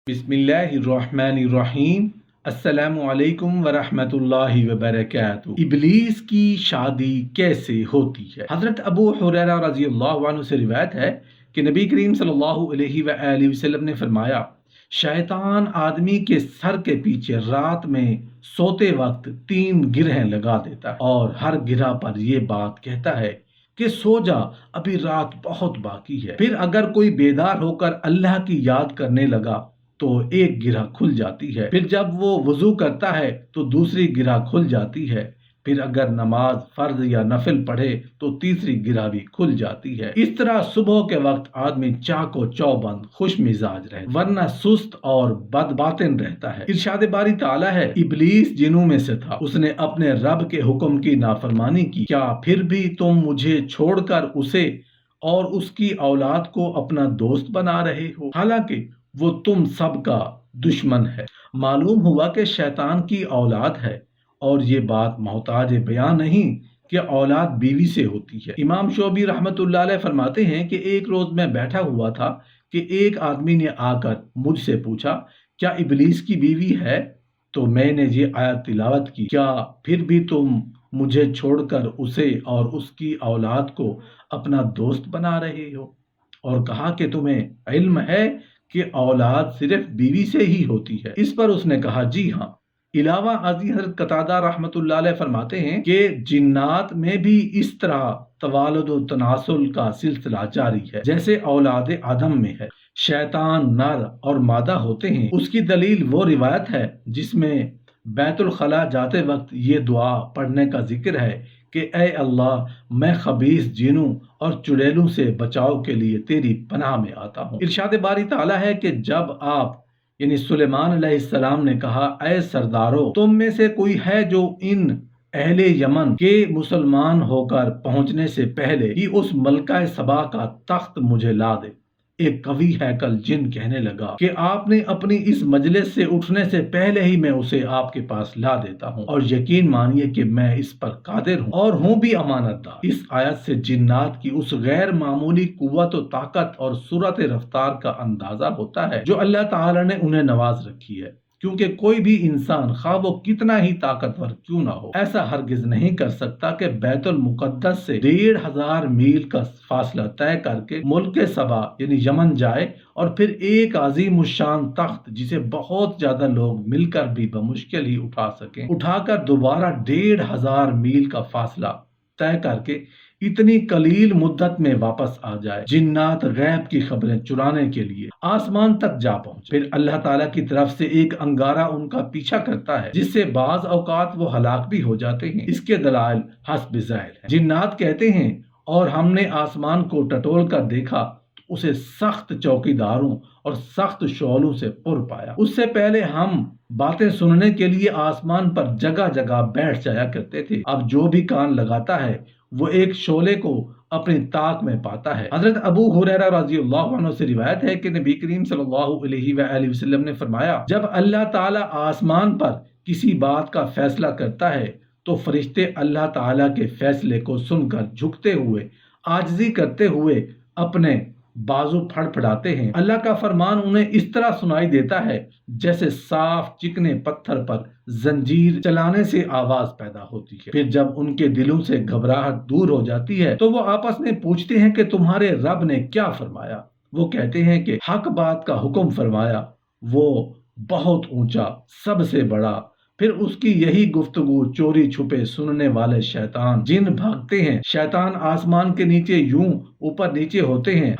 बिस्मिल्लाहिर्रहमानिर्रहीम। अस्सलामुअलैकुम वरहमतुल्लाहि वबरकातुहू। इबलीस की शादी कैसे होती है? हजरत अबू हुरैरा रज़ियल्लाहु अन्हु से रिवायत है कि नबी करीम सल्लल्लाहु अलैहि वसल्लम ने फरमाया, शैतान आदमी के सर के पीछे रात में सोते वक्त 3 गिरहें लगा देता है और हर गिरह पर यह बात कहता है कि सो जा, अभी रात बहुत बाकी है। फिर अगर कोई बेदार होकर अल्लाह की याद करने लगा तो एक गिरह खुल जाती है। फिर जब वो वुजू करता है तो दूसरी गिरह खुल जाती है। फिर अगर नमाज फर्ज या नफिल पढ़े तो तीसरी गिरह भी खुल जाती है। इस तरह सुबह के वक्त आदमी चाको चौबंद खुश मिजाज रहे, वरना सुस्त और बदबातिन रहता है। इरशाद बारी ताला है, इबलीस जिन्नों में से था, उसने अपने रब के हुक्म की नाफरमानी की। क्या फिर भी तुम मुझे छोड़कर उसे और उसकी औलाद को अपना दोस्त बना रहे हो, हालांकि वो तुम सबका दुश्मन है। मालूम हुआ कि शैतान की औलाद है और ये बात मोहताज बयान नहीं कि औलाद बीवी से होती है। इमाम शोबी रहमतुल्लाह अलैह फरमाते हैं कि एक रोज मैं बैठा हुआ था कि एक आदमी ने आकर मुझसे पूछा, क्या इबलीस की बीवी है? तो मैंने ये आयत तिलावत की, क्या फिर भी तुम मुझे छोड़कर उसे और उसकी औलाद को अपना दोस्त बना रहे हो? और कहा कि तुम्हें इल्म है कि औलाद सिर्फ बीवी से ही होती है? इस पर उसने कहा, जी हाँ। इलावा आजी हजरत कतादा रहमतुल्लाह अलैह फरमाते हैं कि जिन्नात में भी इस तरह तवालुद व तनासुल का सिलसिला जारी है जैसे औलाद आदम में है। शैतान नर और मादा होते हैं। उसकी दलील वो रिवायत है जिसमें बैतुल खला जाते वक्त ये दुआ पढ़ने का जिक्र है कि ए अल्लाह, मैं खबीस जिनों और चुड़ैलों से बचाव के लिए तेरी पनाह में आता हूँ। इरशाद बारी ताला है कि जब आप यानी सुलेमान अलैहिस्सलाम ने कहा, ऐ सरदारों, तुम में से कोई है जो इन अहले यमन के मुसलमान होकर पहुंचने से पहले ही उस मलका सबा का तख्त मुझे ला दे। एक कवि हैकल जिन कहने लगा कि आपने अपनी इस मजलिस से उठने से पहले ही मैं उसे आपके पास ला देता हूँ और यकीन मानिए कि मैं इस पर कादिर हूँ और हूँ भी अमानतदार। इस आयत से जिन्नात की उस गैर मामूली कुव्वत व ताकत और सूरत रफ्तार का अंदाजा होता है जो अल्लाह ताला ने उन्हें नवाज रखी है, क्योंकि कोई भी इंसान खा वो कितना ही ताकतवर क्यों ना हो, ऐसा हरगिज नहीं कर सकता कि बैतुल मुकद्दस से 1500 मील का फासला तय करके मुल्क सबा यानी यमन जाए और फिर एक अजीम शान तख्त जिसे बहुत ज्यादा लोग मिलकर भी बमुश्किल ही उठा सकें, उठाकर दोबारा 1500 मील का फासला तय करके इतनी कलील मुद्दत में वापस आ जाए। जिन्नात गैब की खबरें चुराने के लिए आसमान तक जा पहुंचे। फिर अल्लाह ताला की तरफ से एक अंगारा उनका पीछा करता है जिससे बाज औकात वो हलाक भी हो जाते हैं। इसके दलाइल हस्ब ज़ाहिर है। जिन्नात कहते हैं, और हमने आसमान को टटोल कर देखा तो उसे सख्त चौकीदारों और सख्त शोलों से पुर पाया। उससे पहले हम बातें सुनने के लिए आसमान पर जगह जगह बैठ जाया करते थे, अब जो भी कान लगाता है वो एक शोले को अपनी ताक में पाता है। हजरत अबू हुरैरा रज़ियल्लाहु अन्हु से रिवायत है कि नबी करीम सल्लल्लाहु अलैहि वसल्लम ने फरमाया, जब अल्लाह ताला आसमान पर किसी बात का फैसला करता है तो फरिश्ते अल्लाह ताला के फैसले को सुनकर झुकते हुए आजिज़ी करते हुए अपने बाजू फड़फड़ाते हैं। अल्लाह का फरमान उन्हें इस तरह सुनाई देता है जैसे साफ चिकने पत्थर पर जंजीर चलाने से आवाज पैदा होती है। फिर जब उनके दिलों से घबराहट दूर हो जाती है तो वो आपस में पूछते हैं कि तुम्हारे रब ने क्या फरमाया? वो कहते हैं कि हक बात का हुक्म फरमाया, वो बहुत ऊंचा, सबसे बड़ा। फिर उसकी यही गुफ्तगू चोरी छुपे सुनने वाले शैतान जिन भागते हैं। शैतान आसमान के नीचे यूं ऊपर नीचे होते हैं।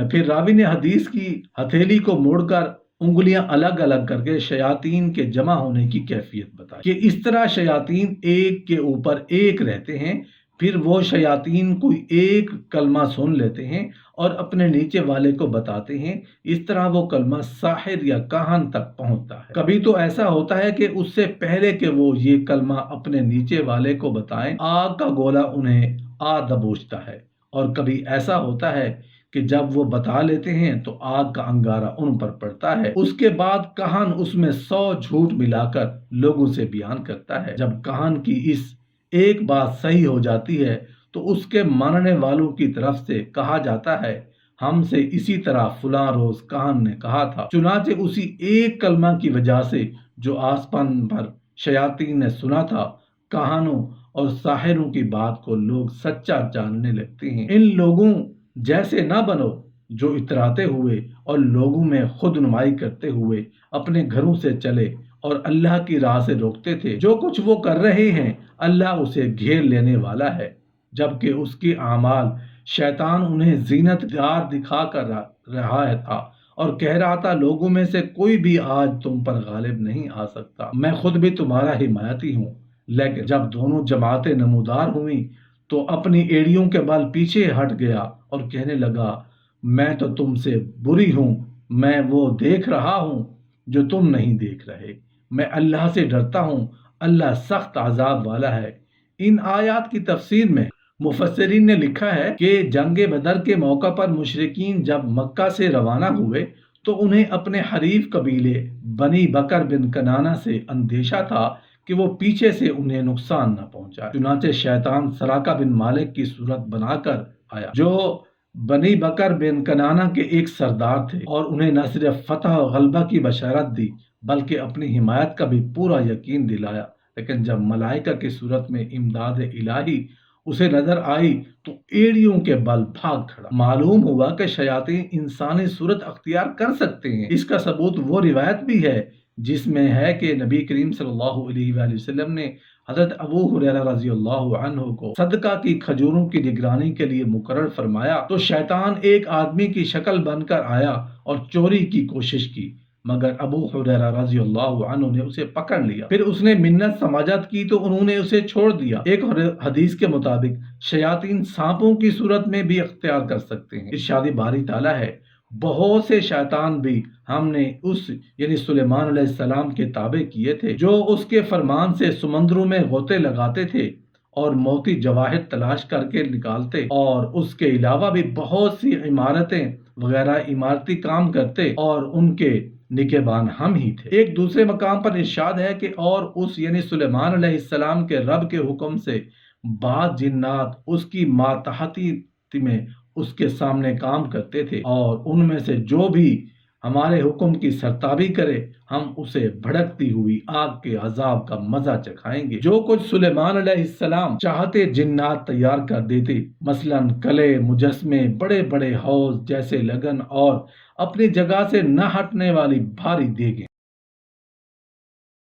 फिर रावी ने हदीस की हथेली को मोड़कर उंगलियां अलग अलग करके शयातीन के जमा होने की कैफियत बताई कि इस तरह शयातीन एक के ऊपर एक रहते हैं। फिर वो शयातीन कोई एक कलमा सुन लेते हैं और अपने नीचे वाले को बताते हैं। इस तरह वो कलमा साहिर या काहन तक पहुंचता है। कभी तो ऐसा होता है कि उससे पहले कि वो ये कलमा अपने नीचे वाले को बताएं, आग का गोला उन्हें आ दबोचता है। और कभी ऐसा होता है कि जब वो बता लेते हैं तो आग का अंगारा उन पर पड़ता है। उसके बाद कहान उसमें 100 झूठ मिलाकर लोगों से बयान करता है। जब कहान की इस एक बात सही हो जाती है तो उसके मानने वालों की तरफ से कहा जाता है, ہم سے اسی طرح فلاں روز کاہن نے کہا تھا۔ چنانچہ اسی ایک کلمہ کی وجہ سے جو آسمان پر شیاطین نے سنا تھا، کاہنوں اور ساحروں کی بات کو لوگ سچا جاننے لگتے ہیں۔ ان لوگوں جیسے نہ بنو جو اتراتے ہوئے اور لوگوں میں خود نمائی کرتے ہوئے اپنے گھروں سے چلے اور اللہ کی راہ سے روکتے تھے۔ جو کچھ وہ کر رہے ہیں اللہ اسے گھیر لینے والا ہے، جبکہ اس کے اعمال شیطان انہیں زینت دار دکھا کر رہا تھا اور کہہ رہا تھا لوگوں میں سے کوئی بھی آج تم پر غالب نہیں آ سکتا، میں خود بھی تمہارا حمایتی ہوں۔ لیکن جب دونوں جماعتیں نمودار ہوئیں تو اپنی ایڑیوں کے بل پیچھے ہٹ گیا اور کہنے لگا میں تو تم سے بری ہوں، میں وہ دیکھ رہا ہوں جو تم نہیں دیکھ رہے، میں اللہ سے ڈرتا ہوں، اللہ سخت عذاب والا ہے۔ ان آیات کی تفسیر میں مفسرین نے لکھا ہے کہ جنگ بدر کے موقع پر مشرکین جب مکہ سے روانہ ہوئے تو انہیں اپنے حریف قبیلے بنی بکر بن کنانہ سے اندیشہ تھا کہ وہ پیچھے سے انہیں نقصان نہ پہنچائے۔ چنانچہ شیطان سراقہ بن مالک کی صورت بنا کر آیا، جو بنی بکر بن کنانہ کے ایک سردار تھے، اور انہیں نہ صرف فتح و غلبہ کی بشارت دی بلکہ اپنی حمایت کا بھی پورا یقین دلایا۔ لیکن جب ملائکہ کی صورت میں امداد الہی اسے نظر آئی تو ایڑیوں کے بل بھاگ کھڑا۔ معلوم ہوا کہ شیاطین انسانی صورت اختیار کر سکتے ہیں۔ اس کا ثبوت وہ روایت بھی ہے جس میں ہے کہ نبی کریم صلی اللہ علیہ وآلہ وسلم نے حضرت ابو ہریرہ رضی اللہ عنہ کو صدقہ کی کھجوروں کی نگرانی کے لیے مقرر فرمایا تو شیطان ایک آدمی کی شکل بن کر آیا اور چوری کی کوشش کی، مگر ابو ہریرہ رضی اللہ عنہ نے اسے پکڑ لیا۔ پھر اس نے منت سماجت کی تو انہوں نے اسے چھوڑ دیا۔ ایک حدیث کے مطابق شیاطین سانپوں کی صورت میں بھی اختیار کر سکتے ہیں۔ ارشاد باری تعالیٰ ہے بہت سے شیطان بھی ہم نے اس یعنی سلیمان علیہ السلام کے تابع کیے تھے، جو اس کے فرمان سے سمندروں میں غوطے لگاتے تھے اور موتی جواہر تلاش کر کے نکالتے، اور اس کے علاوہ بھی بہت سی عمارتیں وغیرہ عمارتی کام کرتے، اور ان کے نگہبان ہم ہی تھے۔ ایک دوسرے مقام پر ارشاد ہے کہ اور اس یعنی سلیمان علیہ السلام کے رب کے حکم سے بعض جنات اس کی ماتحتی میں اس کے سامنے کام کرتے تھے، اور ان میں سے جو بھی ہمارے حکم کی سرتابی کرے ہم اسے بھڑکتی ہوئی آگ کے عذاب کا مزہ چکھائیں گے۔ جو کچھ سلیمان علیہ السلام چاہتے جنات تیار کر دیتے، مثلاً کلے، مجسمے، بڑے بڑے حوض جیسے لگن اور اپنی جگہ سے نہ ہٹنے والی بھاری دیگیں۔